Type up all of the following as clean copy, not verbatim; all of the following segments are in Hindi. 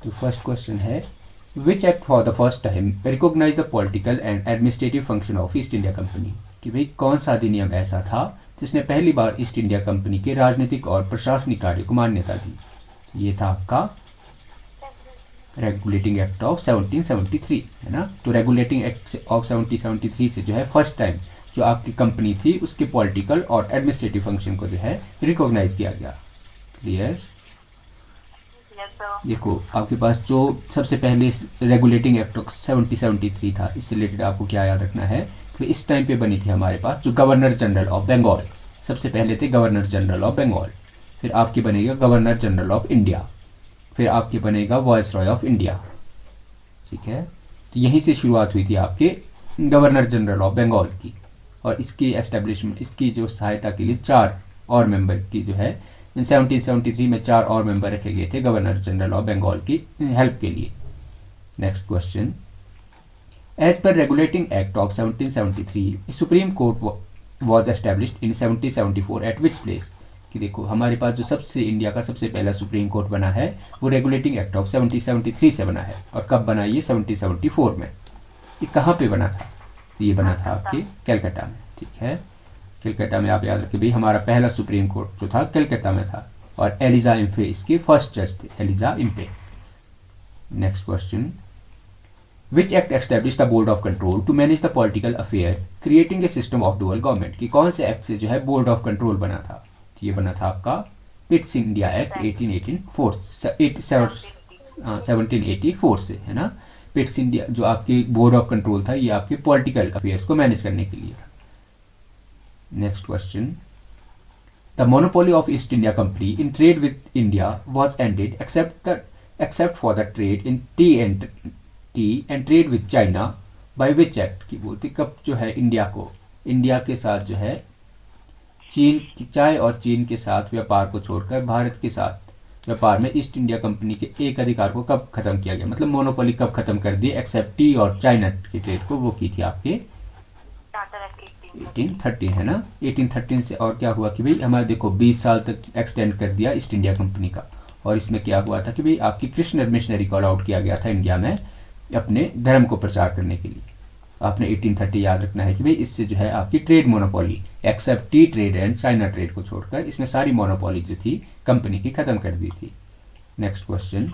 तो फर्स्ट क्वेश्चन है which act for the first time recognise the political and administrative function of East India Company, कि भाई कौन सा अधिनियम ऐसा था जिसने पहली बार ईस्ट इंडिया कंपनी के राजनीतिक और प्रशासनिक कार्य को मान्यता दी। ये था आपका रेगुलेटिंग एक्ट ऑफ 1773, है ना। तो रेगुलेटिंग एक्ट ऑफ 1773 से जो है फर्स्ट टाइम जो आपकी कंपनी थी उसके पॉलिटिकल और एडमिनिस्ट्रेटिव फंक्शन को जो है रिकॉग्नाइज किया गया। क्लियर? देखो आपके पास जो सबसे पहले रेगुलेटिंग एक्ट ऑफ 1773 था, इससे रिलेटेड आपको क्या याद रखना है कि इस टाइम पे बनी थी हमारे पास जो गवर्नर जनरल ऑफ बंगाल, सबसे पहले थे गवर्नर जनरल ऑफ बंगाल, फिर आपके बनेगा गवर्नर जनरल ऑफ इंडिया, फिर आपके बनेगा वॉइस रॉय ऑफ इंडिया। ठीक है, तो यहीं से शुरुआत हुई थी आपके गवर्नर जनरल ऑफ बंगाल की, और इसकी एस्टेब्लिशमेंट, इसकी जो सहायता के लिए 4 और मेंबर की जो है 1773 में 4 और मेंबर रखे गए थे गवर्नर जनरल ऑफ बंगाल की हेल्प के लिए। Next question, as per regulating act of 1773 Supreme Court was established in 1774 at which place, कि देखो हमारे पास जो सबसे इंडिया का सबसे पहला सुप्रीम कोर्ट बना है वो रेगुलेटिंग एक्ट ऑफ 1773 से बना है, और कब बना ये 1774 में। ये कहाँ पे बना था? तो ये बना था आपके कलकत्ता में। ठीक है, कलकत्ता में आप याद रखिए भाई हमारा पहला सुप्रीम कोर्ट जो था कलकत्ता में था, और एलिजा इम्फे इसके फर्स्ट जज थे, Elijah Impey. Next question, which act establish the board of control to manage the political affair creating a system of dual government, कि कौन से एक्ट से जो है बोर्ड ऑफ कंट्रोल बना था? तो ये बना था आपका पिट्स इंडिया एक्ट 1784 से, है ना। पिट्स इंडिया जो आपके बोर्ड ऑफ कंट्रोल था ये आपके पॉलिटिकल अफेयर्स को मैनेज करने के लिए था। Next question, the monopoly of East India company in trade with India was ended except for the trade in T and trade with China bye which act, की बोलती कब जो है इंडिया के साथ जो है चीन की चाय और चीन के साथ व्यापार को छोड़कर भारत के साथ व्यापार में ईस्ट इंडिया कंपनी के एक अधिकार को कब खत्म किया गया, मतलब मोनोपोली कब खत्म कर दी एक्सेप्ट टी और चाइना की ट्रेड को, वो की थी आपके 1813, है ना। 1813 से और क्या हुआ कि भाई हमारे देखो 20 साल तक एक्सटेंड कर दिया ईस्ट इंडिया कंपनी का, और इसमें क्या हुआ था कि भाई आपकी कृष्ण मिशनरी को अलाउड किया गया था इंडिया में अपने धर्म को प्रचार करने के लिए। आपने 1830 याद रखना है कि भाई इससे जो है आपकी trade monopoly except tea trade and China trade को छोड़कर इसमें सारी मोनोपोली जो थी कंपनी की खत्म कर दी थी। Next question,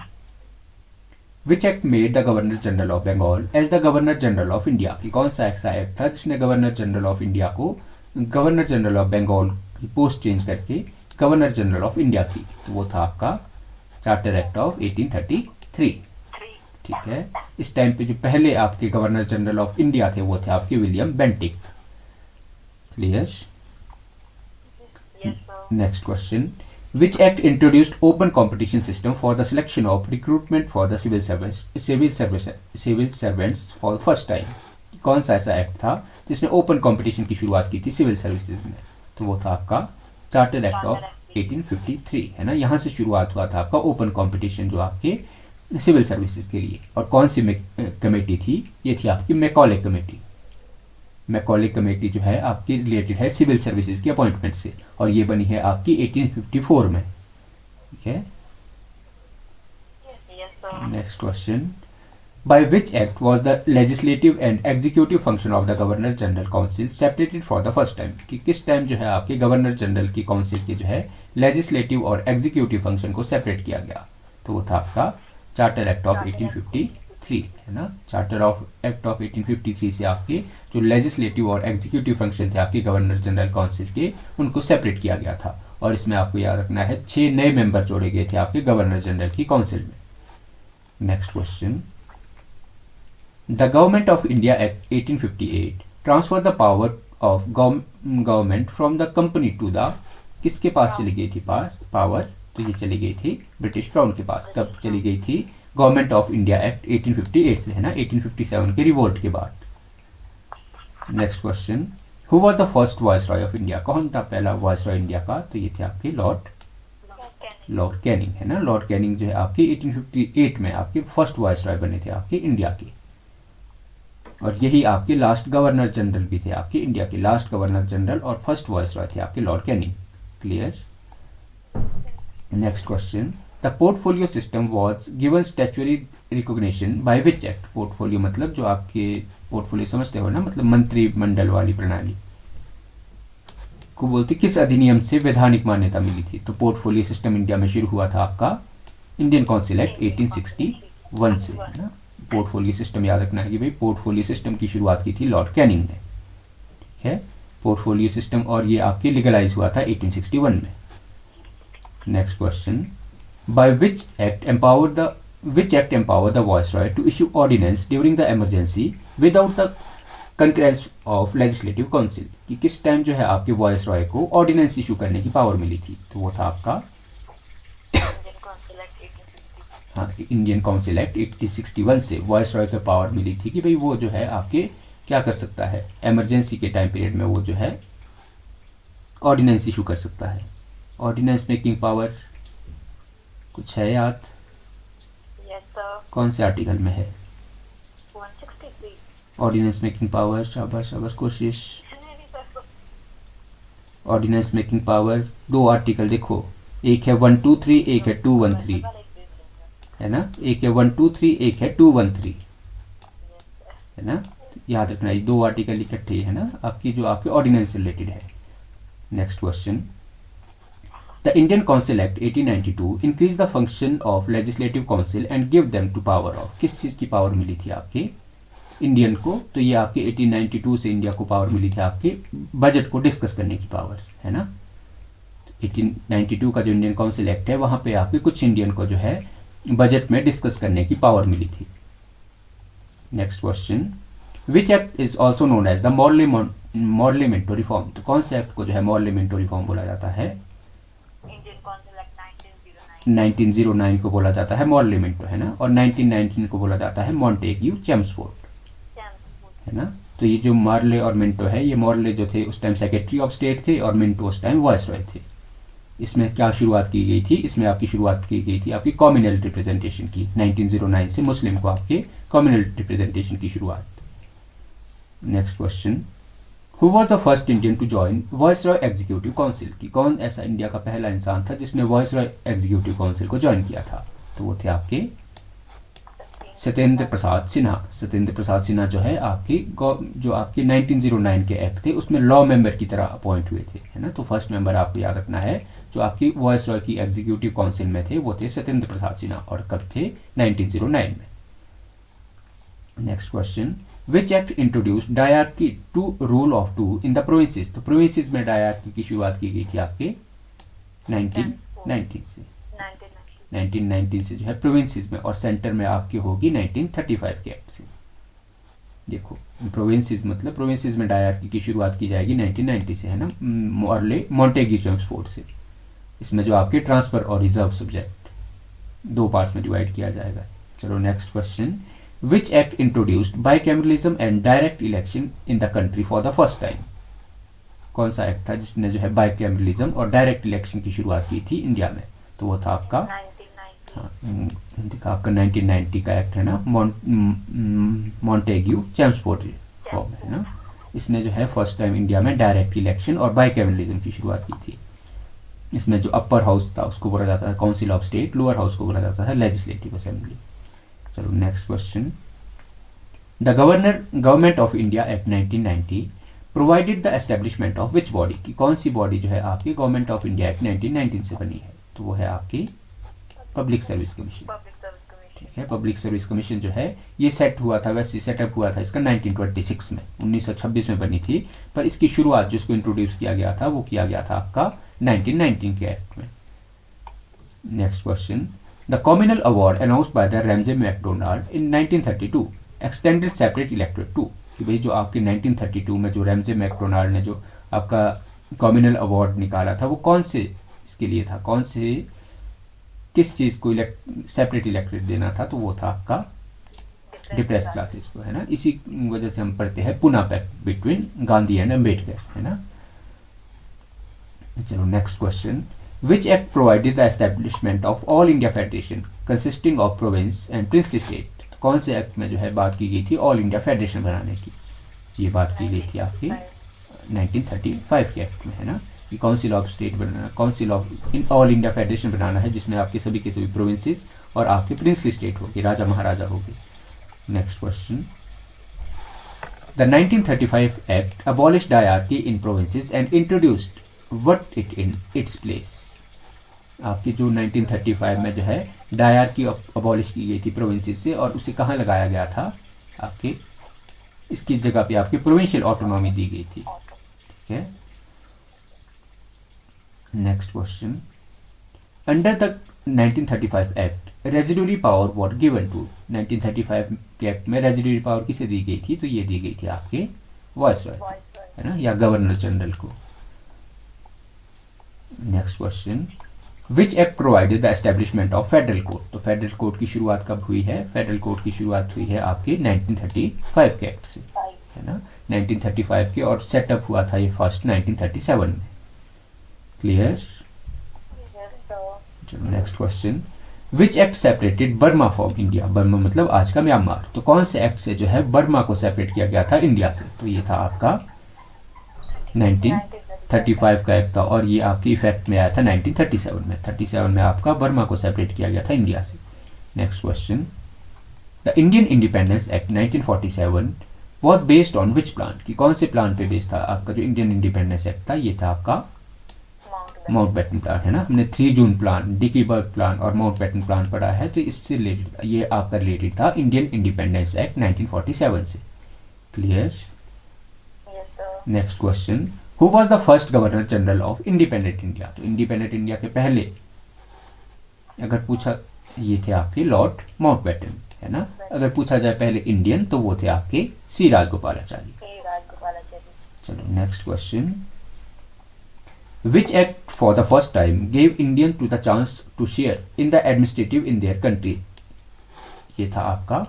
which act made the governor general of Bengal as the governor general of India, कि कौन सा ऐसा एक्ट था जिसने गवर्नर जनरल ऑफ इंडिया को गवर्नर जनरल ऑफ बंगाल की पोस्ट चेंज करके गवर्नर जनरल ऑफ इंडिया की? तो वो था आपका चार्टर एक्ट ऑफ 1833। ठीक है, इस टाइम पे जो पहले आपके गवर्नर जनरल ऑफ इंडिया थे वो थे आपके William Bentinck. Clear? Next question, which act introduced open competition system for the selection of recruitment for the civil servants for the first time, कौन सा ऐसा एक्ट था जिसने ओपन कंपटीशन की शुरुआत की थी सिविल सर्विसेज में? तो वो था आपका चार्टर एक्ट ऑफ 1853, है ना। यहाँ से शुरुआत हुआ था आपका ओपन कंपटीशन जो आपके सिविल सर्विसेज के लिए। और कौन सी कमेटी थी? ये थी आपकी मैकॉले कमेटी। मैकॉले कमेटी जो है आपकी रिलेटेड है सिविल सर्विसेज की अपॉइंटमेंट से, और ये बनी है आपकी 1854 में। ठीक है, next question, by which act was the legislative and executive function of the governor general council separated for the first time, कि किस टाइम जो है आपके गवर्नर जनरल की काउंसिल के जो है लेजिस्लेटिव और एग्जीक्यूटिव फंक्शन को सेपरेट किया गया? तो वो था आपका चार्टर एक्ट ऑफ 1853, है ना। चार्टर ऑफ एक्ट ऑफ 1853 से आपके जो लेजिस्लेटिव और एग्जीक्यूटिव फंक्शन थे आपके गवर्नर जनरल काउंसिल के, उनको सेपरेट किया गया था, और इसमें आपको याद रखना है 6 नए मेंबर जोड़े गए थे आपके गवर्नर जनरल की काउंसिल में। Next question, the government of India act 1858 transfer the power of government from the company to the, किसके पास चली गई थी पावर? तो ये चली गई थी ब्रिटिश क्राउन के पास। कब चली गई थी? गवर्नमेंट ऑफ इंडिया एक्ट 1858 से, है ना, 1857 के रिवोल्ट के बाद। Next question, who was the first viceroy of India, कौन था पहला वायसरॉय इंडिया का? तो ये थे आपके लॉर्ड कैनिंग, है ना। लॉर्ड कैनिंग जो है आपके 1858 में आपके फर्स्ट वायसरॉय बने थे आपके इंडिया के, और यही आपके लास्ट गवर्नर जनरल भी थे आपके इंडिया के। लास्ट गवर्नर जनरल और फर्स्ट वायसरॉय थे आपके Lord Canning. Clear? Next question, the portfolio system was given statutory recognition bye which act? Portfolio मतलब जो आपके पोर्टफोलियो समझते हो ना, मतलब मंत्रिमंडल वाली प्रणाली को बोलते, किस अधिनियम से वैधानिक मान्यता मिली थी? तो पोर्टफोलियो सिस्टम इंडिया में शुरू हुआ था आपका इंडियन काउंसिल एक्ट 1861 से, है ना। पोर्टफोलियो सिस्टम याद रखना है कि भाई पोर्टफोलियो सिस्टम की शुरुआत की थी लॉर्ड कैनिंग ने, ठीक है, पोर्टफोलियो सिस्टम, और ये आपके लीगलाइज हुआ था 1861 में। Next question, by which act empower the viceroy to issue ordinance during the emergency without the concurrence of legislative council? कि किस टाइम जो है आपके वायसरॉय को ऑर्डिनेंस इशू करने की पावर मिली थी? तो वो था आपका हाँ, इंडियन काउंसिल एक्ट 1861 से वायसरॉय को पावर मिली थी कि भाई वो जो है आपके क्या कर सकता है, इमरजेंसी के टाइम पीरियड में वो जो है ऑर्डिनेंस इशू कर सकता है। ऑर्डिनेंस मेकिंग पावर कुछ है याद? कौन से आर्टिकल में है 163? Ordinance making power? शाबाश शाबाश कोशिश। ऑर्डिनेंस मेकिंग पावर 2 आर्टिकल देखो, एक है 123, एक है 213, है ना, एक है 123, एक है 213, है ना। याद रखना ये 2 आर्टिकल इकट्ठे है ना आपकी, जो आपके ऑर्डिनेंस से रिलेटेड है। Next question, the Indian council act 1892 increase the function of legislative council and give them to power of? किस चीज़ की पावर मिली थी आपके इंडियन को? तो ये आपके 1892 से इंडिया को पावर मिली थी आपके बजट को डिस्कस करने की पावर, है ना। 1892 का जो इंडियन काउंसिल एक्ट है वहाँ पे आपके कुछ इंडियन को जो है बजट में डिस्कस करने की पावर मिली थी। Next question, which act is also known as the Morley Minto reform? तो कौन से एक्ट को जो है मॉर्लिमेंटो रिफॉर्म बोला जाता है? इंडियन काउंसिल एक्ट 1909 को बोला जाता है मॉर्लिमेंटो, है ना, और 1919 को बोला जाता है मॉन्टेग्यू चेम्सफोर्ड, है ना। तो ये जो मॉर्ले और मिंटो है, ये मॉर्ले जो थे उस टाइम सेक्रेटरी ऑफ स्टेट थे और मिंटो उस टाइम वायसरॉय थे। इसमें क्या शुरुआत की गई थी? इसमें आपकी शुरुआत की गई थी आपकी कम्युनल रिप्रेजेंटेशन की, 1909 से मुस्लिम को आपके कम्युनल रिप्रेजेंटेशन की शुरुआत। Next question, who was the first Indian to join viceroy executive council? की कौन ऐसा इंडिया का पहला इंसान था जिसने वायसरॉय एग्जीक्यूटिव काउंसिल को ज्वाइन किया था? तो वो थे आपके सत्येंद्र प्रसाद सिन्हा। सत्येंद्र प्रसाद सिन्हा जो है आपकी जो आपके 1909 के एक्ट थे उसमें लॉ मेंबर की तरह अपॉइंट हुए थे, है ना। तो फर्स्ट मेंबर आपको याद रखना है जो आपकी वायसरॉय की एग्जीक्यूटिव काउंसिल में थे वो थे सत्येंद्र प्रसाद सिन्हा, और कब थे? 1909 में। Next question, which act introduced dyarchy to rule of 2 in the provinces? तो प्रोविंसेस में डायरकी की शुरुआत की गई थी आपके 1919 से, 1919 से जो है प्रोविंसेस में, और सेंटर में आपकी होगी 1935 के एक्ट से। देखो प्रोविंसेस मतलब प्रोविंसेस में डायरकी की शुरुआत की जाएगी 1990 से, है ना, मॉर्ले मॉन्टेग्यू चेम्सफोर्ड से। इसमें जो आपके ट्रांसफर और रिजर्व सब्जेक्ट 2 पार्ट्स में डिवाइड किया जाएगा। चलो next question, which act introduced bicameralism and direct election in the country for the first time? कौन सा एक्ट था जिसने जो है बाइकैमरलिज्म और डायरेक्ट इलेक्शन की शुरुआत की थी इंडिया में? तो वो था आपका हाँ, देखा आपका 1990 का एक्ट है ना, मॉन्टेग्यू चेम्सफोर्ड रिफॉर्म, है ना। इसने जो है फर्स्ट टाइम इंडिया में डायरेक्ट इलेक्शन और बाइकैमरलिज्म की शुरुआत की थी। इसमें जो अपर हाउस था उसको बोला जाता है council of state, lower house को बोला जाता है लेजिस्लेटिव असेंबली। चलो next question, the government of India act 1990 provided the establishment of which body? की कौन सी बॉडी जो है आपकी गवर्नमेंट ऑफ इंडिया एक्ट 1919 से बनी है? तो वो है आपकी पब्लिक सर्विस कमीशन, ठीक है। पब्लिक सर्विस कमीशन जो है ये सेट हुआ था, वैसे सेटअप हुआ था इसका 1926 में, 1926 में बनी थी, पर इसकी शुरुआत जो इसको इंट्रोड्यूस किया गया था वो किया गया था आपका 1919 के एक्ट में। Next question, the communal award announced by the Ramsay MacDonald in 1932 extended separate electorate to? कि भाई जो आपके 1932 में जो रैमजे मैकडोनाल्ड ने जो आपका कम्युनल अवार्ड निकाला था वो कौन से इसके लिए था, कौन से किस चीज़ को सेपरेट इलेक्टोरेट देना था? तो वो था आपका डिप्रेस्ड क्लासेस को, है ना। इसी वजह से हम पढ़ते हैं Poona pact between Gandhi and Ambedkar, है ना। चलो next question, which act provided the establishment of all India federation consisting of province and princely state? कौन से एक्ट में जो है बात की गई थी ऑल इंडिया फेडरेशन बनाने की? ये बात की गई थी आपकी 1935 के एक्ट में, है ना। कि काउंसिल ऑफ स्टेट बनाना, council of in all India federation बनाना है, जिसमें आपके सभी के सभी प्रोविंसेस और आपके प्रिंसली स्टेट होगी, राजा महाराजा होगी। Next question, the 1935 act abolished dyarchy in provinces and introduced what it in its place. आपकी जो 1935 में जो है डायरकी अबॉलिश की गई थी प्रोविंसेस से, और उसे कहाँ लगाया गया था, आपके इसकी जगह पे आपकी प्रोविंशियल ऑटोनॉमी दी गई थी। ठीक है। Next question, under the 1935 act residuary power what given to. 1935 के एक्ट में रेजिडुअरी पावर किसे दी गई थी, तो ये दी गई थी आपके वायसरॉय, है ना, या गवर्नर जनरल को। Next question, which act provided the establishment of federal court. तो फेडरल कोर्ट की शुरुआत कब हुई है, फेडरल कोर्ट की शुरुआत हुई है आपके 1935 के एक्ट से, है ना, 1935 के, और सेटअप हुआ था ये फर्स्ट 1937 में। क्लियर। चलो next question, which act separated Burma from India. Burma मतलब आज का म्यांमार। तो कौन से एक्ट से जो है बर्मा को सेपरेट किया गया था इंडिया से, तो ये था आपका 1935 का एक्ट था, और ये आपके इफेक्ट में आया था 1937 में। 37 में आपका बर्मा को सेपरेट किया गया था इंडिया से। Next question, the Indian independence act 1947 was based on which plan. कि कौन से प्लान पे बेस्ड था आपका जो इंडियन इंडिपेंडेंस एक्ट था, ये था आपका माउंटबेटन प्लान, है ना। हमने 3 जून प्लान, डिकीबर्ग प्लान और माउंटबेटन प्लान पढ़ा है, तो इससे रिलेटेड ये आपका रिलेटेड था इंडियन इंडिपेंडेंस एक्ट 1947 से। Clear. Next question, who was the first governor general of independent India. तो इंडिपेंडेंट इंडिया के पहले अगर पूछा, ये थे आपके लॉर्ड माउंटबेटन, है ना। अगर पूछा जाए पहले इंडियन, तो वो थे आपके सी राजगोपालाचारी। चलो next question, Which act for the first time gave Indian to the chance to share in the administrative in their country। ये था आपका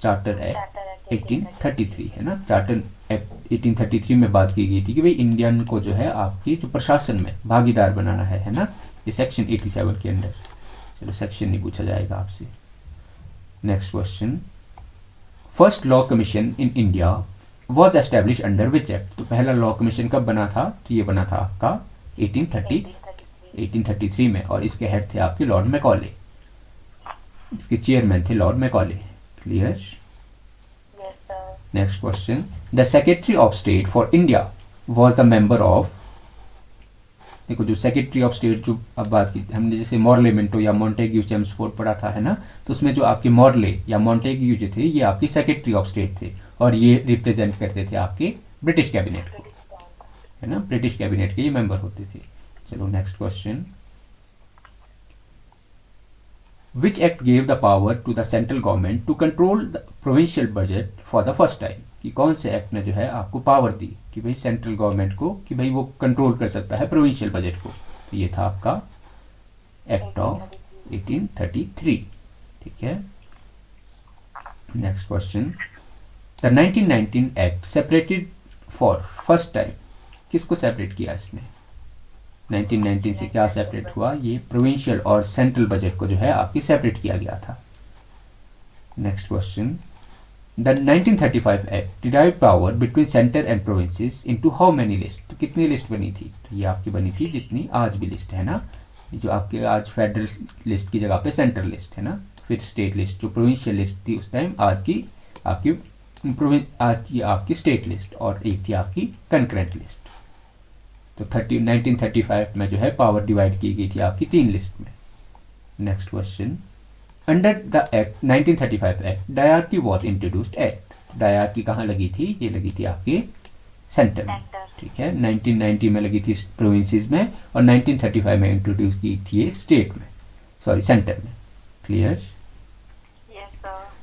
चार्टर एक्ट 1833, है ना। चार्टर एक्ट 1833 में बात की गई थी कि भाई इंडियन को जो है आपकी जो प्रशासन में भागीदार बनाना है ना, ये सेक्शन 87 के अंदर। चलो सेक्शन नहीं पूछा जाएगा आपसे। Next question, first law commission in India was establish under which act. तो पहला लॉ कमीशन कब बना था, तो ये बना था आपका 1833 में, और इसके हेड थे आपके लॉर्ड मैकॉले, इसके चेयरमैन थे Lord Macaulay. Clear. Next question, the secretary of state for India was the member of. देखो जो सेक्रेटरी ऑफ स्टेट, जो अब बात की हमने, जैसे मॉर्ले मिंटो या मॉन्टेग्यू चेम्सफोर्ड पढ़ा था, है ना, तो उसमें जो आपके मॉर्ले या मॉन्टेग्यू जो थे, ये आपके सेक्रेटरी ऑफ स्टेट थे, और ये रिप्रेजेंट करते थे आपके ब्रिटिश कैबिनेट को, है ना, ब्रिटिश कैबिनेट के ये मेंबर होते थे। चलो next question, which act gave the power to the central government to control the provincial budget for the first time. कि कौन से एक्ट ने जो है आपको पावर दी कि भाई सेंट्रल गवर्नमेंट को, कि भाई वो कंट्रोल कर सकता है प्रोविंशियल बजट को। तो ये था आपका एक्ट ऑफ 1833। ठीक है। Next question, the 1919 act separated for first time. किसको सेपरेट किया इसने, 1919 से क्या सेपरेट हुआ, ये प्रोविंशियल और सेंट्रल बजट को जो है आपकी सेपरेट किया गया था। Next question, the 1935 act derive power between centre and provinces into how many list. तो कितनी लिस्ट बनी थी, तो ये आपकी बनी थी जितनी आज भी लिस्ट है ना, जो आपके आज फेडरल लिस्ट की जगह पे सेंट्रल लिस्ट है ना, फिर स्टेट लिस्ट, जो प्रोविंशियल लिस्ट थी उस टाइम, आज की आपकी आज की आपकी स्टेट लिस्ट, और एक थी आपकी कंकरेंट लिस्ट। तो 1935 में जो है पावर डिवाइड की गई थी आपकी 3 लिस्ट में। Next question, under the act 1935 act dyarchy was introduced act. Dyarchy कहाँ लगी थी, ये लगी थी आपके सेंटर में। ठीक है, 1990 में लगी थी प्रोविंसेस में, और 1935 में इंट्रोड्यूस की थी ये स्टेट में, सॉरी सेंटर में। Clear.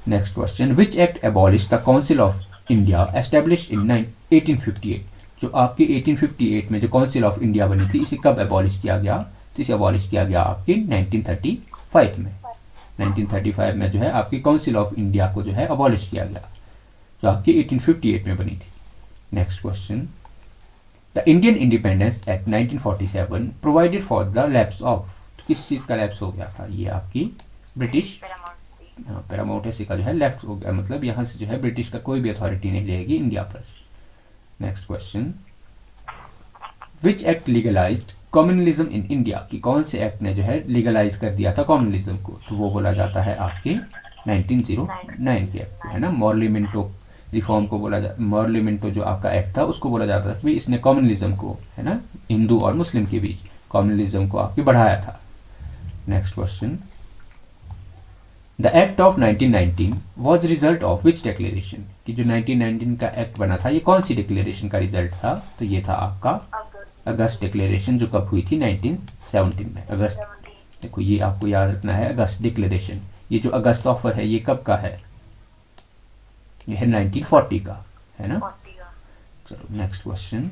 Next question, which act abolish the council of India establish in 1858। जो आपके 1858 में जो काउंसिल ऑफ इंडिया बनी थी, इसे कब एबॉलिश किया गया, तो इसे एबॉलिश किया गया आपके 1935 में। 1935 में जो है आपकी काउंसिल ऑफ इंडिया को जो है अबॉलिश किया गया, जो आपकी 1858 में बनी थी। Next question, the Indian independence act 1947 provided for the lapse of. किस चीज़ का लैप्स हो गया था, ये आपकी ब्रिटिश पैरामाउंटेसी का जो है लैप्स हो गया, मतलब यहाँ से जो है ब्रिटिश का कोई भी अथॉरिटी नहीं रहेगी इंडिया पर। Next question, which act legalised communalism in India, कि कौन से एक्ट ने जो है लीगलाइज कर दिया था कम्युनलिज्म को, तो वो बोला जाता है आपके 1909 के एक्ट को, है ना। मॉर्लिमेंटो रिफॉर्म को बोला जा, मॉर्लिमेंटो जो आपका एक्ट था उसको बोला जाता था कि भाई इसने कम्युनलिज्म को, है ना, हिंदू और मुस्लिम के बीच कम्युनलिज्म को आपके बढ़ाया था। Next question, the act of 1919 was result of which declaration, कि जो 1919 का एक्ट बना था ये कौन सी डिक्लेरेशन का रिजल्ट था, तो ये था आपका अगस्त अगस्त डिक्लेरेशन, जो कब हुई थी 1917 में। अगस्त, 17 देखो ये आपको याद रखना है, अगस्त डिक्लेरेशन। ये जो अगस्त ऑफर है ये कब का है, ये है 1940 का, है ना। 40 का। चलो next question,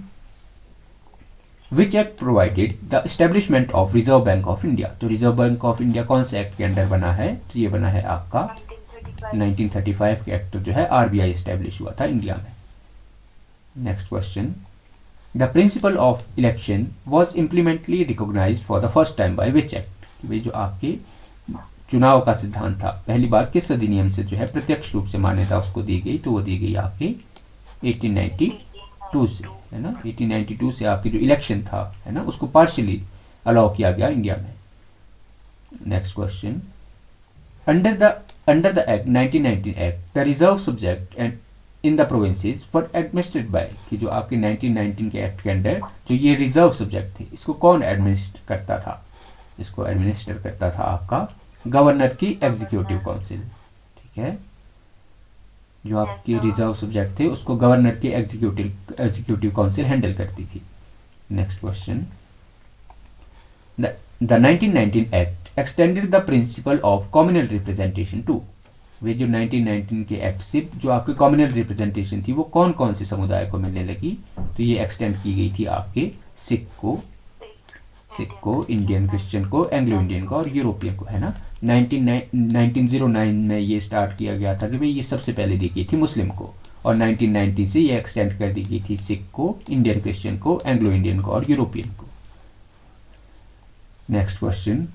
which act provided the establishment of reserve Bank of India, तो रिजर्व बैंक ऑफ इंडिया कौन से एक्ट के अंडर बना है, तो ये बना है आपका 1935 1935 के एक्ट, जो है आरबीआई एस्टेब्लिश हुआ था इंडिया में। Next question, the principle of election was implicitly recognised for the first time by which act, कि भाई जो आपके चुनाव का सिद्धांत था पहली बार किस अधिनियम से जो है प्रत्यक्ष रूप से मान्यता उसको दी गई, तो वो दी गई आपके 1892 से, है ना। 1892 से आपके जो इलेक्शन था, है ना, उसको पार्शियली अलाउ किया गया इंडिया में। Next question, under the act 1919 act the reserve subject and in the provinces were administrated by, कि जो आपके 1919 के एक्ट के अंडर जो ये रिजर्व सब्जेक्ट थे इसको कौन एडमिनिस्टर करता था, इसको एडमिनिस्टर करता था आपका गवर्नर की एग्जीक्यूटिव काउंसिल, ठीक है। जो आपके रिजर्व सब्जेक्ट थे उसको गवर्नर की एग्जीक्यूटिव काउंसिल हैंडल करती थी। Next question, the 1919 act extended the principle of communal representation to, वे जो 1919 के एक्ट से जो आपके कम्युनल रिप्रेजेंटेशन थी वो कौन कौन से समुदाय को मिलने लगी, तो ये एक्सटेंड की गई थी आपके सिख को, इंडियन क्रिश्चियन को, एंग्लो इंडियन को और यूरोपियन को, है ना। 1909 में ये स्टार्ट किया गया था कि भाई ये सबसे पहले दी गई थी मुस्लिम को, और 1919 से ये एक्सटेंड कर दी गई थी सिख को, इंडियन क्रिश्चियन को, एंग्लो इंडियन को और यूरोपियन को। Next question,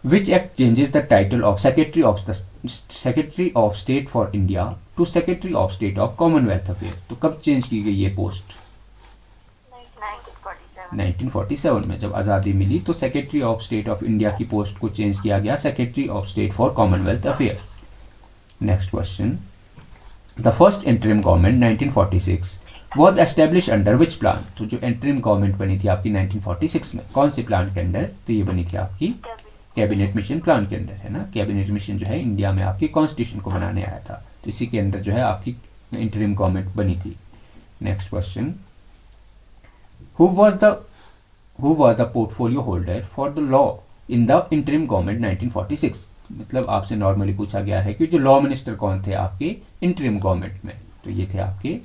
which act changes the title of secretary of state for India to secretary of state of commonwealth affair, तो कब चेंज की गई ये पोस्ट, 1947 1947 में जब आज़ादी मिली तो secretary of state of India की पोस्ट को चेंज किया गया secretary of state for Commonwealth affairs. Next question, the first interim government 1946 was establish under which plan, तो जो इंटरिम गवर्नमेंट बनी थी आपकी 1946 में कौन से प्लान के अंडर, तो ये बनी थी आपकी कैबिनेट मिशन प्लान के अंदर, है ना। कैबिनेट मिशन जो है इंडिया में आपकी कॉन्स्टिट्यूशन को बनाने आया था, तो इसी के अंदर जो है आपकी इंटरिम गवर्नमेंट बनी थी। Next question, who was the portfolio holder for the law in the interim government 1946, मतलब आपसे नॉर्मली पूछा गया है कि जो लॉ मिनिस्टर कौन थे आपके इंटरिम गवर्नमेंट में, तो ये थे आपके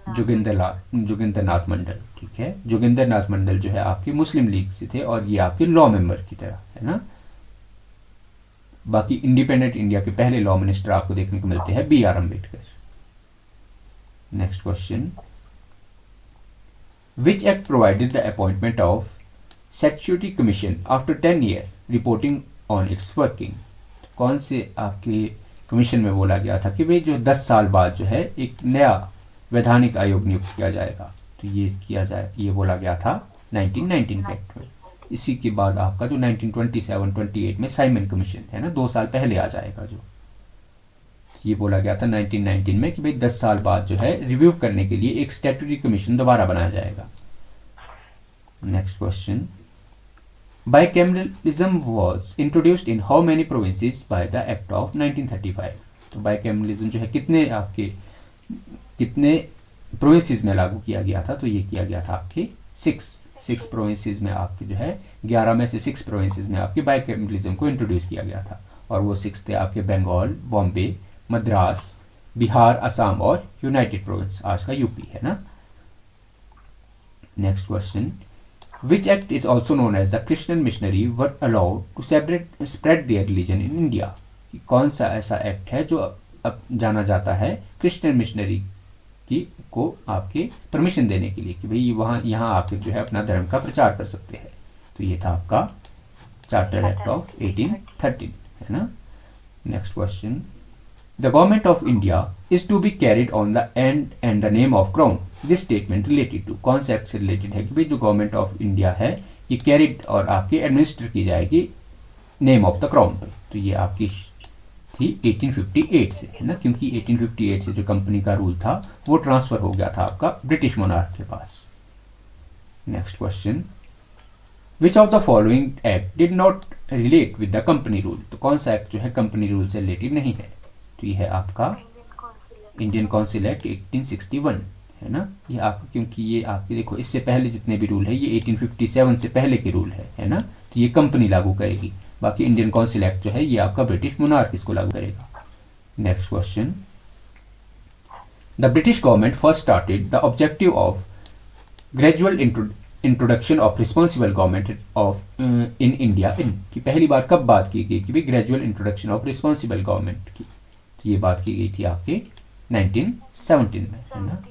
जोगिंदर नाथ मंडल, ठीक है। जोगिंदर नाथ मंडल जो है आपके मुस्लिम लीग से थे और ये आपके लॉ मेंबर की तरह, है ना। बाकी इंडिपेंडेंट इंडिया के पहले लॉ मिनिस्टर आपको देखने को मिलते हैं BR Ambedkar. Next question, which act provided the appointment of statutory commission after 10 year reporting on its working, कौन से आपके कमीशन में बोला गया था कि भाई जो 10 साल बाद जो है एक नया वैधानिक आयोग नियुक्त किया जाएगा, तो ये बोला गया था 1919 के एक्ट में। इसी के बाद आपका जो 1927-28 में साइमन कमीशन है ना, 2 साल पहले आ जाएगा, जो ये बोला गया था 1919 में कि भाई 10 साल बाद जो है रिव्यू करने के लिए एक स्टैट्यूटरी कमीशन दोबारा बनाया जाएगा। Next question, bicameralism was introduced in how many provinces by the act of 1935, तो बाइकैमरलिज्म जो है कितने प्रोविंसेस में लागू किया गया था, तो ये किया गया था आपके 6 प्रोविंसेस में, आपके जो है 11 में से 6 प्रोविंसेस में आपके बाइकैमरलिज्म को इंट्रोड्यूस किया गया था, और वो 6 थे आपके बंगाल, बॉम्बे, मद्रास, बिहार, असम और यूनाइटेड प्रोविंस, आज का यूपी, है ना। Next question, which act is also known as the Christian missionary were allowed to spread their religion in India, कौन सा ऐसा एक्ट है जो अब जाना जाता है क्रिश्चियन मिशनरी को आपके परमिशन देने के लिए कि भाई यहाँ आकर जो है अपना धर्म का प्रचार कर सकते हैं, तो ये था आपका चार्टर एक्ट ऑफ 1813, है ना। Next question, the government of India is to be carried on the and the name of crown. This statement related to, कौन से एक्ट से रिलेटेड है कि भाई जो गवर्नमेंट ऑफ इंडिया है ये कैरिड और आपकी एडमिनिस्टर की जाएगी नेम ऑफ द क्राउन पर। तो ये आपकी थी 1858 से, है ना, क्योंकि 1858 से जो कंपनी का रूल था वो ट्रांसफर हो गया था आपका ब्रिटिश मोनार्क के पास। Next question, which of the following act did not relate with the company rule. तो कौन सा एक्ट जो है कंपनी रूल से रिलेटेड नहीं है। तो ये है आपका इंडियन काउंसिल एक्ट 1861, है ना। ये आपका, क्योंकि ये आपके देखो इससे पहले जितने भी रूल है ये 1857 से पहले के रूल है ना, तो ये कंपनी लागू करेगी। बाकी इंडियन काउंसिल एक्ट जो है ये आपका ब्रिटिश मोनार्क इसको लागू करेगा। Next question, the British government first started the objective of gradual introduction of responsible government of in India in, की पहली बार कब बात की गई कि भाई gradual introduction of responsible government की। तो ये बात की गई थी आपके 1917 में, है ना,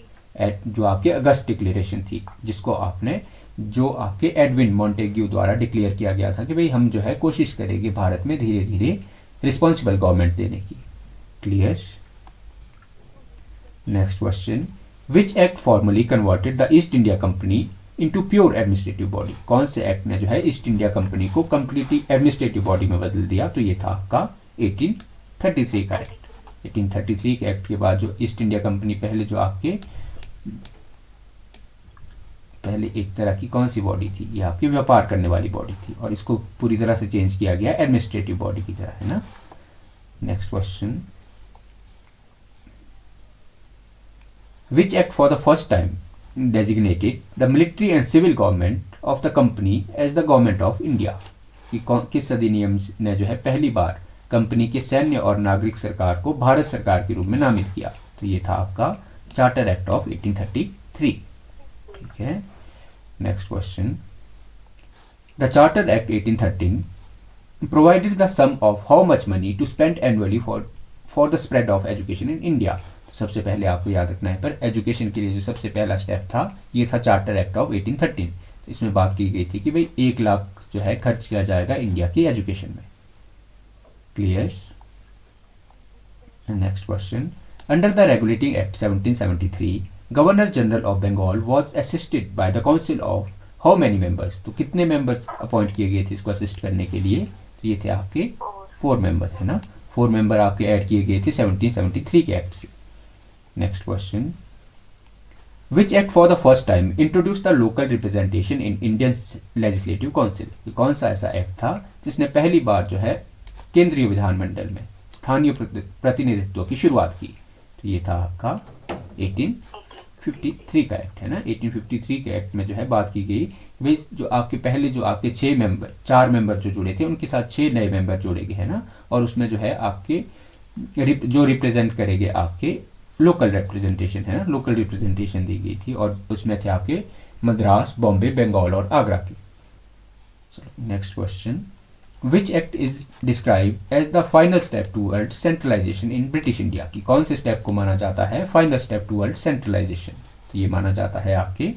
जो आपके अगस्त डिक्लेरेशन थी, जिसको आपने जो आपके एडविन मॉन्टेग्यू द्वारा डिक्लेयर किया गया था कि भाई हम जो है कोशिश करेंगे भारत में धीरे धीरे रिस्पॉन्सिबल गवर्नमेंट देने की। Clear. Next question, which act formally converted the east India company into pure administrative body. कौन से एक्ट ने जो है ईस्ट इंडिया कंपनी को कंप्लीटली एडमिनिस्ट्रेटिव बॉडी में बदल दिया। तो ये था आपका 1833 का एक्ट। 1833 के एक्ट के बाद जो ईस्ट इंडिया कंपनी पहले जो आपके पहले एक तरह की कौन सी बॉडी थी, ये आपकी व्यापार करने वाली बॉडी थी, और इसको पूरी तरह से चेंज किया गया एडमिनिस्ट्रेटिव बॉडी की तरह, है ना। Next question, which act for the first time designated the military and civil government of the company as the government of India. किस अधिनियम ने जो है पहली बार कंपनी के सैन्य और नागरिक सरकार को भारत सरकार के रूप में नामित किया। तो ये था आपका चार्टर एक्ट ऑफ 1833। ठीक है। Next question, the charter act 1813 provided the sum of how much money to spend annually for the spread of education in India. सबसे पहले आपको याद रखना है पर एजुकेशन के लिए जो सबसे पहला स्टेप था ये था चार्टर एक्ट ऑफ 1813। तो इसमें बात की गई थी कि भाई 1 लाख जो है खर्च किया जाएगा इंडिया की एजुकेशन में। Clear. Next question, under the regulating act 1773 governor general of Bengal was assisted by the council of how many members. तो कितने मेंबर्स अपॉइंट किए गए थे इसको असिस्ट करने के लिए। तो ये थे आपके 4 मेंबर, है ना। 4 मेंबर आपके ऐड किए गए थे 1773 के एक्ट से। Next question, which act for the first time introduce the local representation in Indian legislative council. कौन सा ऐसा एक्ट था जिसने पहली बार जो है केंद्रीय विधानमंडल में स्थानीय प्रतिनिधित्व की शुरुआत की। तो ये था आपका 1853 का एक्ट, है ना। 1853 के एक्ट में जो है बात की गई भाई जो आपके पहले जो आपके 4 मेंबर जो जुड़े थे उनके साथ 6 नए मेंबर जोड़े गए, है ना। और उसमें जो है आपके जो रिप्रेजेंट करेंगे आपके लोकल रिप्रेजेंटेशन, है ना, लोकल रिप्रेजेंटेशन दी गई थी, और उसमें थे आपके मद्रास, बॉम्बे, बंगाल और आगरा के। चलो next question, which act is describe as the final step toward centralisation in British India. की कौन से स्टेप को माना जाता है फाइनल स्टेप टूवर्ड सेंट्रलाइजेशन। तो ये माना जाता है आपके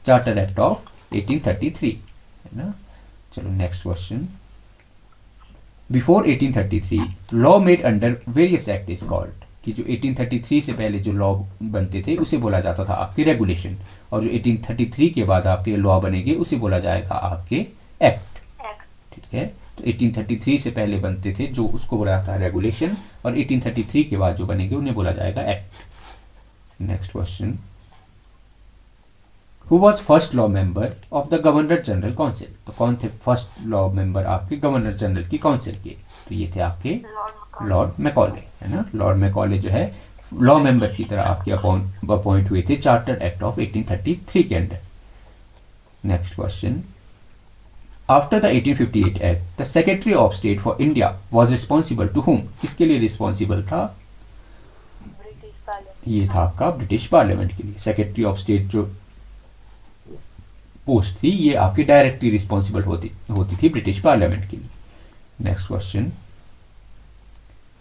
चार्टर एक्ट ऑफ 1833, है ना। चलो next question, before 1833 law made under various act is called. कि जो 1833 से पहले जो लॉ बनते थे उसे बोला जाता था आपके रेगुलेशन, और जो 1833 के बाद आपके लॉ बनेंगे उसे बोला जाएगा आपके एक्ट। ठीक है। तो 1833 से पहले बनते थे जो उसको बोला जाता है रेगुलेशन, और 1833 के बाद जो बनेंगे उन्हें बोला जाएगा act. Next question, who was first law member of the governor general council. तो कौन थे फर्स्ट लॉ मेंबर आपके गवर्नर जनरल की काउंसिल के। तो ये थे आपके लॉर्ड मैकॉले, है ना। लॉर्ड मैकॉले जो है लॉ मेंबर की तरह आपके अपॉइंट हुए थे चार्टर एक्ट ऑफ 1833 के under. Next question, after the 1858 act the secretary of state for India was responsible to whom. किसके लिए रिस्पॉन्सिबल था। ये था आपका ब्रिटिश पार्लियामेंट के लिए। सेक्रेटरी ऑफ स्टेट जो पोस्ट थी ये आपकी डायरेक्टली रिस्पॉन्सिबल होती थी ब्रिटिश पार्लियामेंट के लिए। Next question,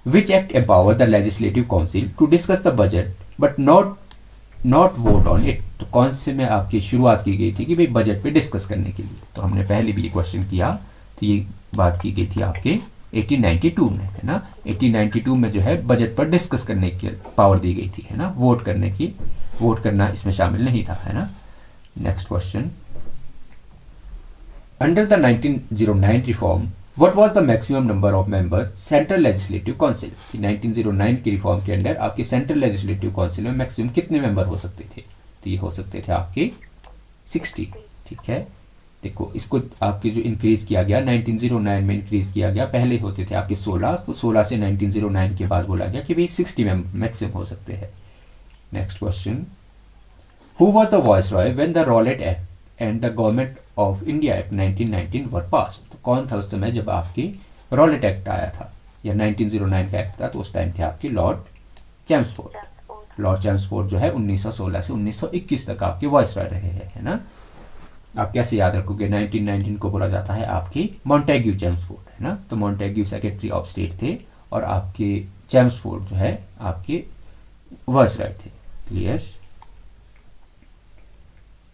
which act empower the legislative council to discuss the budget but not vote on it. तो कौन से में आपकी शुरुआत की गई थी कि भाई बजट पे डिस्कस करने के लिए। तो हमने पहले भी ये क्वेश्चन किया, तो ये बात की गई थी आपके 1892 में, है ना। 1892 में जो है बजट पर डिस्कस करने की पावर दी गई थी, है ना, वोट करने की, वोट करना इसमें शामिल नहीं था, है ना। Next question, under the 1909 reform what was the maximum number of member central legislative council. 1909 की रिफॉर्म के अंडर आपके सेंट्रल लेजिस्लेटिव काउंसिल में मैक्सिमम कितने मेंबर हो सकते थे, तो ये हो सकते थे आपके 60, ठीक है। देखो इसको आपके जो इंक्रीज किया गया 1909 में इंक्रीज किया गया, पहले होते थे आपके 16, तो 16 से 1909 के बाद बोला गया कि भाई 60 मेंबर मैक्सिमम हो सकते हैं। Next question, who was the viceroy when the Rowlatt act and the government of India act 1919 were passed. तो कौन था उस समय जब आपकी रॉलेट एक्ट आया था या 1909 का एक्ट था, तो उस टाइम थे आपके लॉर्ड चैम्सफोर्ड। लॉर्ड चैम्सफोर्ड जो है 1916 से 1921 तक आपके वाइसरॉय रहे हैं, है ना। आप कैसे याद रखोगे, 1919 को बोला जाता है आपकी मॉन्टेग्यू चैम्सफोर्ड, है ना। तो मॉन्टेग्यू सेक्रेटरी ऑफ स्टेट थे और आपके चैम्सफोर्ड जो है आपके वाइसरॉय थे। Clear.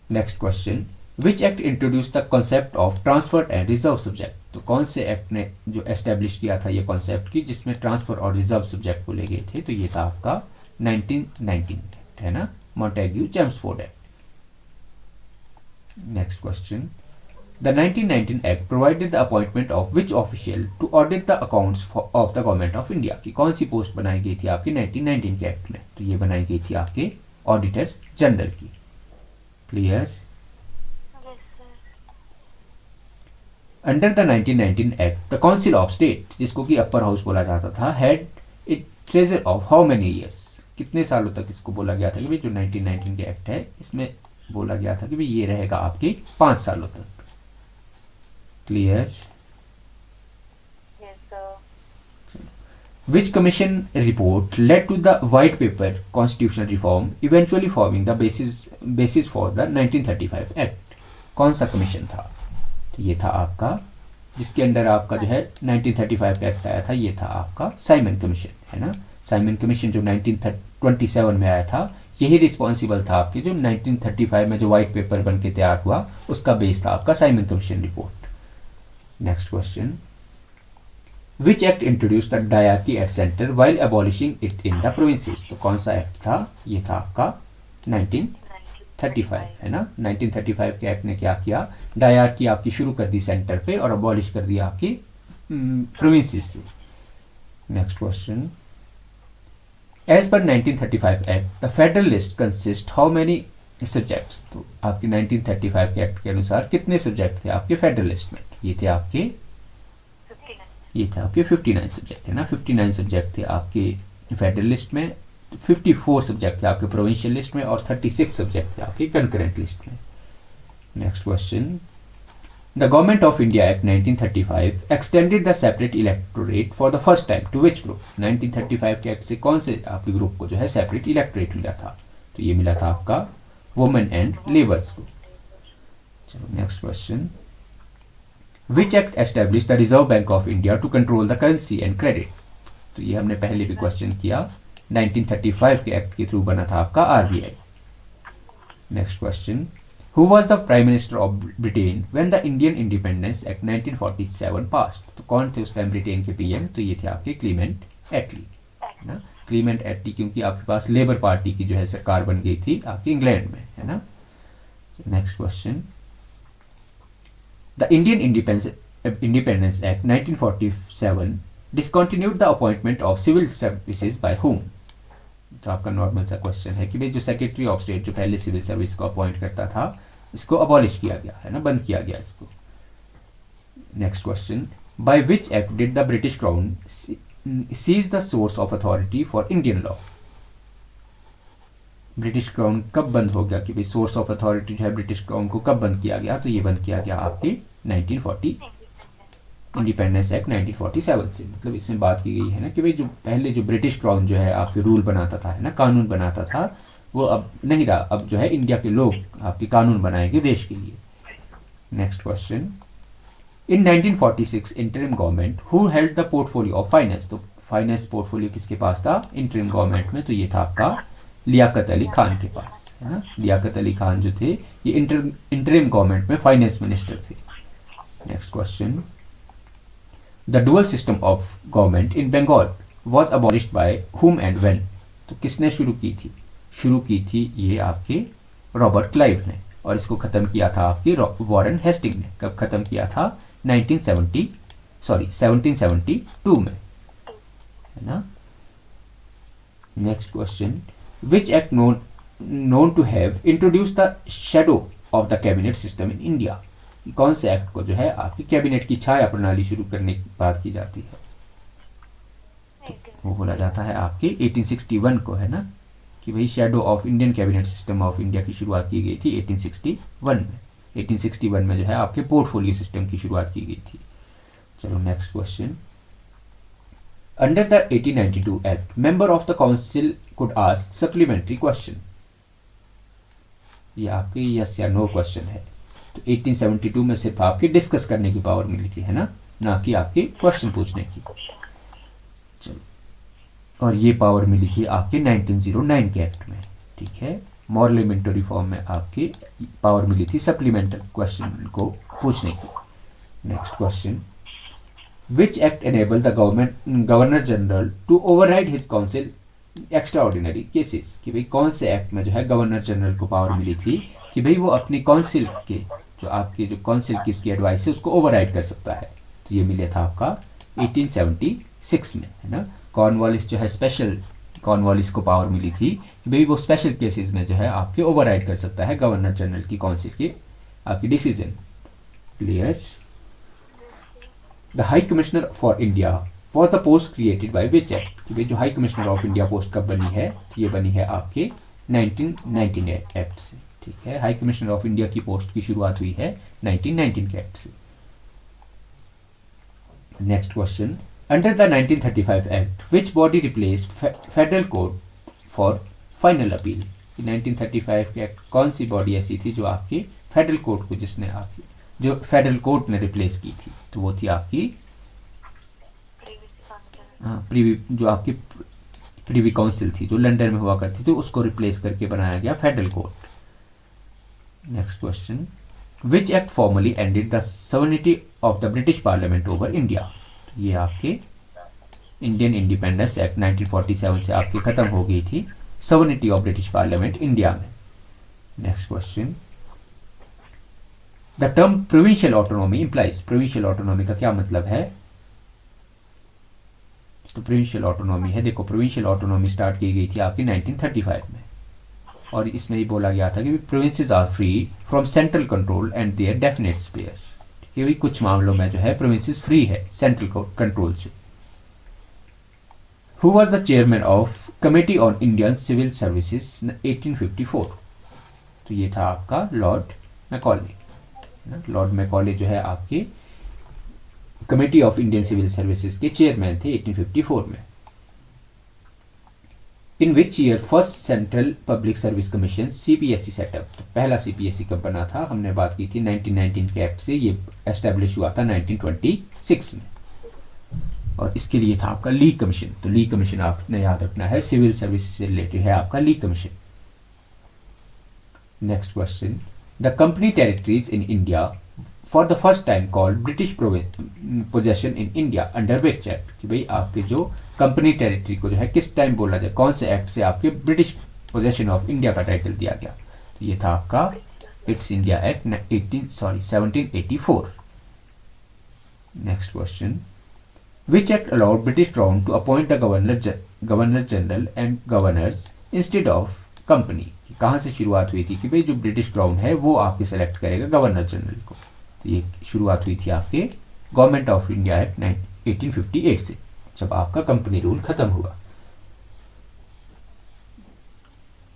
Next question, which act introduce the concept of transfer and reserve subject. तो कौन से एक्ट ने जो एस्टेब्लिश किया था ये कॉन्सेप्ट की जिसमें ट्रांसफर और रिजर्व सब्जेक्ट को ले गए थे, तो ये था आपका 1919 एक्ट, है ना, Montagu Chelmsford act. Next question. The 1919 Act provided the appointment of which official to audit the accounts of the government of India। की कौन सी पोस्ट बनाई गई थी आपके 1919 के एक्ट में, तो ये बनाई गई थी आपके ऑडिटर जनरल की। Clear. Under the 1919 act the council of state, जिसको कि अपर हाउस बोला जाता था, had it treasure of how many years. कितने सालों तक इसको बोला गया था कि भाई जो 1919 के एक्ट है इसमें बोला गया था कि भाई ये रहेगा आपके 5 सालों तक। Clear. Which commission report led to the white paper constitutional reform eventually forming the basis for the 1935 act. कौन सा कमीशन था, तो ये था आपका जिसके अंडर आपका जो है 1935 का एक्ट आया था, ये था आपका साइमन कमीशन, है ना। साइमन कमीशन जो 1927 में आया था, यही रिस्पॉन्सिबल था आपके जो 1935 में जो व्हाइट पेपर बन के तैयार हुआ उसका बेस था आपका Simon commission report. Next question, which act introduce the dyarchy at centre while abolishing it in the provinces. तो कौन सा एक्ट था, ये था आपका 1935, है ना। 1935 के एक्ट ने क्या किया, डायरकी आपकी शुरू कर दी सेंटर पे और अबॉलिश कर दिया आपकी प्रोविंसेस से। Next question, as per 1935 act the federal list consist how many subjects. तो आपके 1935 के एक्ट के अनुसार कितने सब्जेक्ट थे आपके फेडरल लिस्ट में, ये थे आपके 59 सब्जेक्ट, है ना। 59 सब्जेक्ट थे आपके फेडरल लिस्ट में, 54 सब्जेक्ट थे आपके प्रोविंशियल लिस्ट में और 36 सब्जेक्ट थे आपके कंकरेंट लिस्ट में। Next question, the government of India act 1935 extended the separate electorate for the first time to which group. 1935 के एक्ट से कौन से आपके ग्रुप को जो है सेपरेट इलेक्टोरेट मिला था, तो ये मिला था आपका वुमेन एंड लेबर्स को। चलो next question, which act establish the Reserve Bank of India to control the currency and credit. तो ये हमने पहले भी क्वेश्चन किया, 1935 के एक्ट के थ्रू बना था आपका RBI. Next question, Who was the Prime Minister of Britain when the Indian Independence Act 1947 passed। तो कौन थे उस टाइम ब्रिटेन के पीएम, तो ये थे आपके क्लीमेंट एटली, है ना। क्लीमेंट एटली क्योंकि आपके पास लेबर पार्टी की जो है सरकार बन गई थी आपके इंग्लैंड में, है ना। Next question, the Indian independence act 1947 discontinued the appointment of civil services by whom। तो आपका नॉर्मल सा क्वेश्चन है कि भाई जो सेक्रेटरी ऑफ स्टेट जो पहले सिविल सर्विस को अपॉइंट करता था इसको अबॉलिश किया गया, है ना, बंद किया गया इसको। Next question, by which act did the British crown cease the source of authority for Indian law. British crown कब बंद हो गया कि भाई सोर्स ऑफ अथॉरिटी जो है ब्रिटिश क्राउन को कब बंद किया गया, तो ये बंद किया गया आपके 1940 इंडिपेंडेंस एक्ट 1947 से। मतलब इसमें बात की गई है ना कि भाई जो पहले जो ब्रिटिश क्राउन जो है आपके रूल बनाता था, है ना, कानून बनाता था, वो अब नहीं रहा, अब जो है इंडिया के लोग आपके कानून बनाएंगे देश के लिए। Next question, in 1946 interim government who held the portfolio of finance. तो फाइनेंस पोर्टफोलियो किसके पास था इंटरिम गवर्नमेंट में, तो ये था आपका लियाकत अली खान के पास, है ना। लियाकत अली खान जो थे ये इंटरिम गवर्नमेंट में फाइनेंस मिनिस्टर थे। Next question, the dual system of government in Bengal was abolished by whom and when. तो किसने शुरू की थी? शुरू की थी ये आपके रॉबर्ट क्लाइव ने, और इसको ख़त्म किया था आपके वॉरेन हेस्टिंग ने। कब ख़त्म किया था? 1772 में, है ना। Next question, which act known to have introduced the shadow of the cabinet system in India। कौन से एक्ट को जो है आपकी कैबिनेट की छाया प्रणाली शुरू करने की बात की जाती है? तो वो बोला जाता है आपके 1861 को, है ना, कि भाई shadow of Indian cabinet system of India की शुरुआत की गई थी 1861 में। 1861 में जो है आपके पोर्टफोलियो सिस्टम की शुरुआत की गई थी। चलो next question, under the 1892 act member of the council could ask supplementary question. ये आपके यस या नो क्वेश्चन है। तो 1872 में सिर्फ आपके डिस्कस करने की पावर मिली थी, है ना कि आपके क्वेश्चन पूछने की। चलो, और ये पावर मिली थी आपके 1909 के एक्ट में, ठीक है। मॉरलेमेंटरी फॉर्म में आपके पावर मिली थी सप्लीमेंटरी क्वेश्चन को पूछने की। Next question, which act enable the governor general to override his council extraordinary cases. कि भाई कौन से एक्ट में जो है गवर्नर जनरल को पावर मिली थी कि भाई वो अपनी काउंसिल के जो काउंसिल की उसकी एडवाइस है उसको ओवरराइड कर सकता है। तो ये मिला था आपका 1876 में, है ना। कॉर्नवालिस जो है स्पेशल, कॉर्नवालिस को पावर मिली थी कि भाई वो स्पेशल केसेस में जो है आपके ओवरराइड कर सकता है गवर्नर जनरल की काउंसिल की आपकी decision. Clear. The high commissioner for India was the post created by which act. कि भाई जो high commissioner of India post कब बनी है? तो ये बनी है आपके 1919 एक्ट से, ठीक है। हाई कमिश्नर ऑफ इंडिया की पोस्ट की शुरुआत हुई है 1919 के एक्ट से। Next question, under the 1935 act which body replaced federal court for final appeal. 1935 के एक्ट कौन सी बॉडी ऐसी थी जो आपकी फेडरल कोर्ट को जो फेडरल कोर्ट ने रिप्लेस की थी? तो वो थी आपकी जो आपकी प्रीवी काउंसिल थी जो लंदन में हुआ करती थी, उसको रिप्लेस करके बनाया गया federal court. Next question, which act formally ended the sovereignty of the British parliament over India. ये आपके इंडियन इंडिपेंडेंस एक्ट 1947 से आपकी खत्म हो गई थी sovereignty of British parliament India में। Next question, the term provincial autonomy implies. Provincial autonomy का क्या मतलब है? तो प्रोविंशियल ऑटोनॉमी है, देखो प्रोविंशियल ऑटोनॉमी स्टार्ट की गई थी आपकी 1935 में, और इसमें ही बोला गया था कि provinces are free from central control and their definite sphere. कि भाई कुछ मामलों में जो है प्रोविंसेस फ्री है सेंट्रल कंट्रोल से। Who was the chairman of committee on Indian civil services 1854। तो ये था आपका लॉर्ड मैकॉले। लॉर्ड मैकॉले जो है आपके committee of Indian civil services के चेयरमैन थे 1854 में। In which year first central public service commission CPSC set up. तो पहला सीपीएससी कब बना था? हमने बात की थी 1919 के एक्ट से, ये एस्टेब्लिश हुआ था 1926 में, और इसके लिए था आपका ली कमीशन। तो ली कमीशन आपने याद रखना है, सिविल सर्विस से रिलेटेड है आपका Lee commission. Next question, the company territories in India for the first time called British possession in India under which act. कि भाई आपके जो कंपनी टेरिटरी को जो है किस टाइम बोला जाए, कौन से एक्ट से आपके ब्रिटिश पोजेशन ऑफ इंडिया का टाइटल दिया गया? तो ये था आपका it's India act 1784। Next question, which act allowed British crown to appoint the governor general and governors instead of company. कहाँ से शुरुआत हुई थी कि भाई जो ब्रिटिश क्राउन है वो आपके सेलेक्ट करेगा गवर्नर जनरल को? तो ये शुरुआत हुई थी आपके गवर्नमेंट ऑफ इंडिया एक्ट 1858 से, जब आपका कंपनी रूल खत्म हुआ।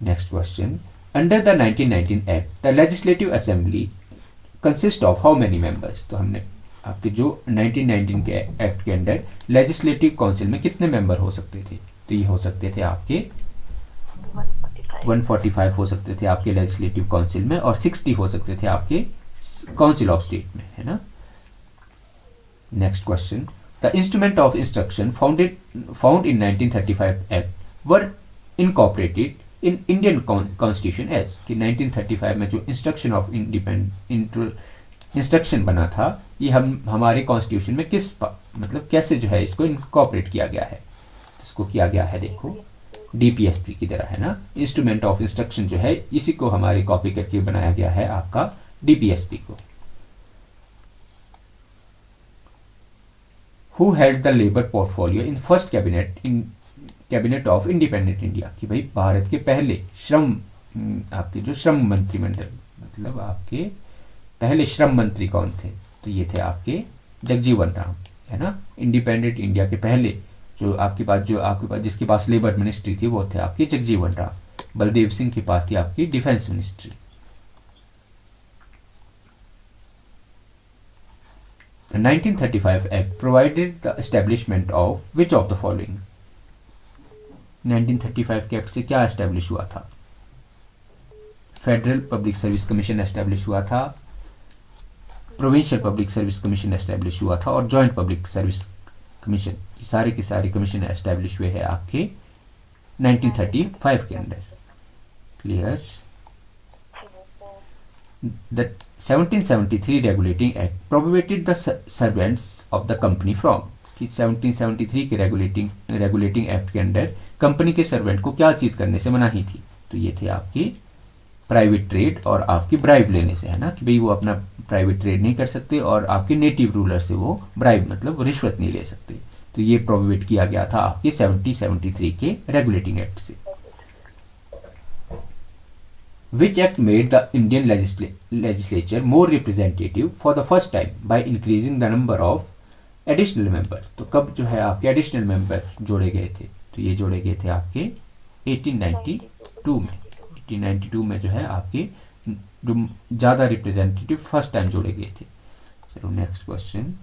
Next question, under the 1919 act the legislative assembly consist of how many members. तो हमने आपके जो 1919 के एक्ट के अंडर लेजिस्लेटिव काउंसिल में कितने मेंबर हो सकते थे? तो ये हो सकते थे आपके 145 हो सकते थे आपके लेजिस्लेटिव काउंसिल में, और 60 हो सकते थे आपके काउंसिल ऑफ स्टेट में, है ना। Next question, the instrument of instruction found in 1935 act were incorporated in Indian constitution as. कि 1935 में जो इंस्ट्रक्शन ऑफ इंस्ट्रक्शन बना था, ये हम हमारे कॉन्स्टिट्यूशन में मतलब कैसे जो है इसको इनकॉर्पोरेट किया गया है। इसको किया गया है, देखो डीपीएसपी की तरह है ना, इंस्ट्रूमेंट ऑफ इंस्ट्रक्शन जो है इसी को हमारी कॉपी करके बनाया गया है आपका डीपीएसपी को। Who held the labour portfolio in first cabinet of independent India, कि भाई भारत के पहले आपके जो श्रम मंत्रिमंडल, मतलब आपके पहले श्रम मंत्री कौन थे, तो ये थे आपके जगजीवन राम, है ना। इंडिपेंडेंट इंडिया के पहले जो आपके पास जिसके पास लेबर मिनिस्ट्री थी वो थे आपके जगजीवन राम। बलदेव सिंह के पास थी आपकी defence ministry. The 1935 Act provided the establishment of which of the following? 1935 के एक्ट से क्या एस्टेब्लिश हुआ था? Federal public service commission establish हुआ था, provincial public service commission establish हुआ था, और जॉइंट पब्लिक सर्विस कमीशन, सारे के सारे कमीशन एस्टेब्लिश हुए हैं आपके 1935 के अंदर। Clear? The 1773 Regulating Act prohibited the servants of the company from, कि 1773 के रेगुलेटिंग एक्ट के अंदर कंपनी के सर्वेंट को क्या चीज़ करने से मनाही थी, तो ये थे आपकी प्राइवेट ट्रेड और आपकी ब्राइब लेने से, है ना, कि भाई वो अपना प्राइवेट ट्रेड नहीं कर सकते और आपके नेटिव रूलर से वो ब्राइब मतलब रिश्वत नहीं ले सकते। तो ये प्रोहिबिट किया गया था आपके 1773 के रेगुलेटिंग एक्ट से। Which act made the Indian legislature more representative for the first time by increasing the number of additional member? तो कब जो है आपके additional member जोड़े गए थे, तो ये जोड़े गए थे आपके 1892 में। 1892 में जो है आपके जो ज़्यादा रिप्रेजेंटेटिव फर्स्ट टाइम जोड़े गए थे। चलो next question.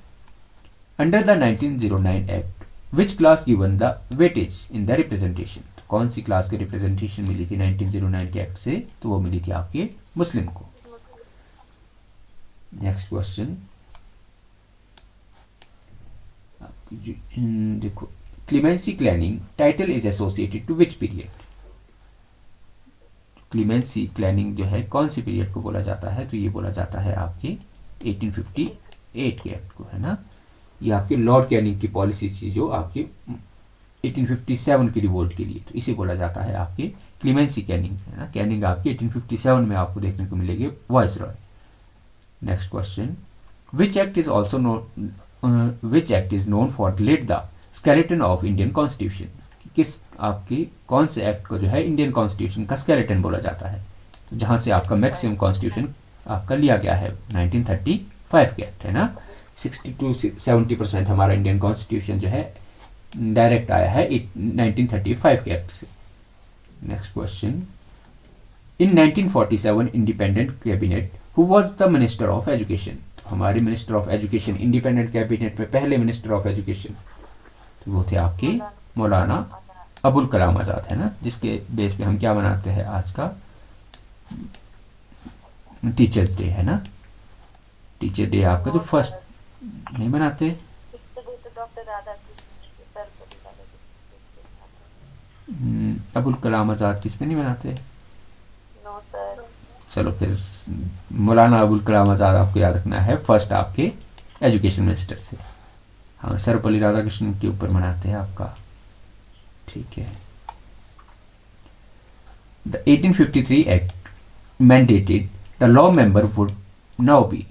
Under the 1909 act which class given the weightage in the representation, कौन सी क्लास की रिप्रेजेंटेशन मिली थी 1909 के एक्ट से, तो वो मिली थी आपके मुस्लिम को। नेक्स्ट क्वेश्चन देखो, Clemency Canning title is associated to which period? Clemency Canning जो है कौन सी पीरियड को बोला जाता है, तो ये बोला जाता है आपके 1858 के एक्ट को, है ना। ये आपके लॉर्ड कैनिंग की पॉलिसी थी जो आपके 1857 की रिवोल्ट के लिए, तो इसे बोला जाता है आपके क्लीमेंसी कैनिंग, है ना। कैनिंग आपके 1857 में आपको देखने को मिलेगी voice Roy. Next question, which act is known for let the skeleton of Indian constitution? किस आपके कौन से एक्ट को जो है इंडियन कॉन्स्टिट्यूशन का स्केलेटन बोला जाता है, तो जहां से आपका मैक्सिमम कॉन्स्टिट्यूशन आपका लिया गया है 1935 के एक्ट, है ना। 60-70% हमारा इंडियन कॉन्स्टिट्यूशन जो है डायरेक्ट आया है 1935 के एक्ट से। Next question, in 1947 independent cabinet who was the minister of education? हमारे minister of education independent cabinet में पहले मिनिस्टर ऑफ एजुकेशन तो वो थे आपके मौलाना अबुल कलाम आज़ाद, है ना, जिसके बेस पे हम क्या मनाते हैं आज का टीचर्स डे, है ना। टीचर डे आपका जो फर्स्ट नहीं मनाते, अबुल कलाम आज़ाद किस पे नहीं मनाते? चलो फिर मौलाना अबुल कलाम आज़ाद आपको याद रखना है, फर्स्ट आपके एजुकेशन मिनिस्टर थे। हाँ, सर्वपल्ली राधाकृष्णन के ऊपर मनाते हैं आपका, ठीक है। The 1853 act mandated the law member would now be.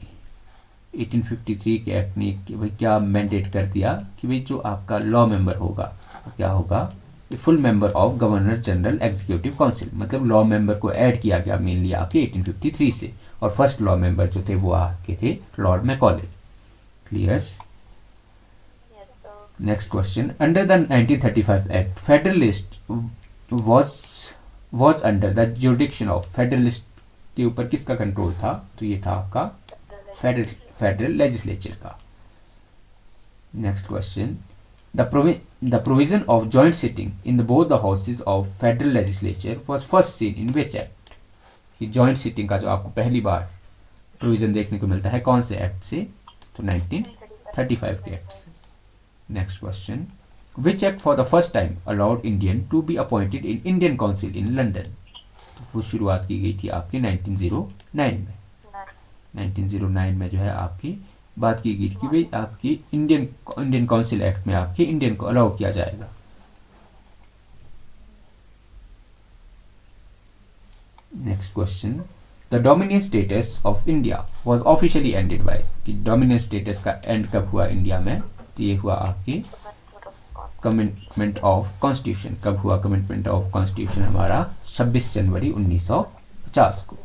1853 के एक्ट ने कि भाई क्या मैंडेट कर दिया कि भाई जो आपका लॉ मेंबर होगा क्या होगा, full member of governor general executive council, मतलब लॉ मेंबर को ऐड किया गया मेनली आपके 1853 से, और फर्स्ट लॉ मेंबर जो थे वो आपके थे Lord Macaulay. Clear? Next question, under the 1935 act federalist was under the jurisdiction of, federalist के ऊपर किसका कंट्रोल था, तो ये था आपका फेडरल लेजिस्लेचर का। Next question, the provision of joint sitting in both the houses of federal legislature was first seen in which act? कि joint sitting का जो आपको पहली बार प्रोविजन देखने को मिलता है कौन से एक्ट से, तो 1935 के एक्ट से। Next question, which act for the first time allowed Indian to be appointed in Indian Council in London? तो वो शुरुआत की गई थी आपके 1909 में। 1909 में जो है आपकी बात की गई कि भाई आपकी इंडियन काउंसिल एक्ट में आपकी इंडियन को अलाउ किया जाएगा। Next question, the dominion status of India was officially ended by, कि डोमिनियन स्टेटस का एंड कब हुआ इंडिया में, तो ये हुआ आपकी कमिटमेंट ऑफ कॉन्स्टिट्यूशन। कब हुआ कमिटमेंट ऑफ कॉन्स्टिट्यूशन हमारा? 26 जनवरी 1950 को।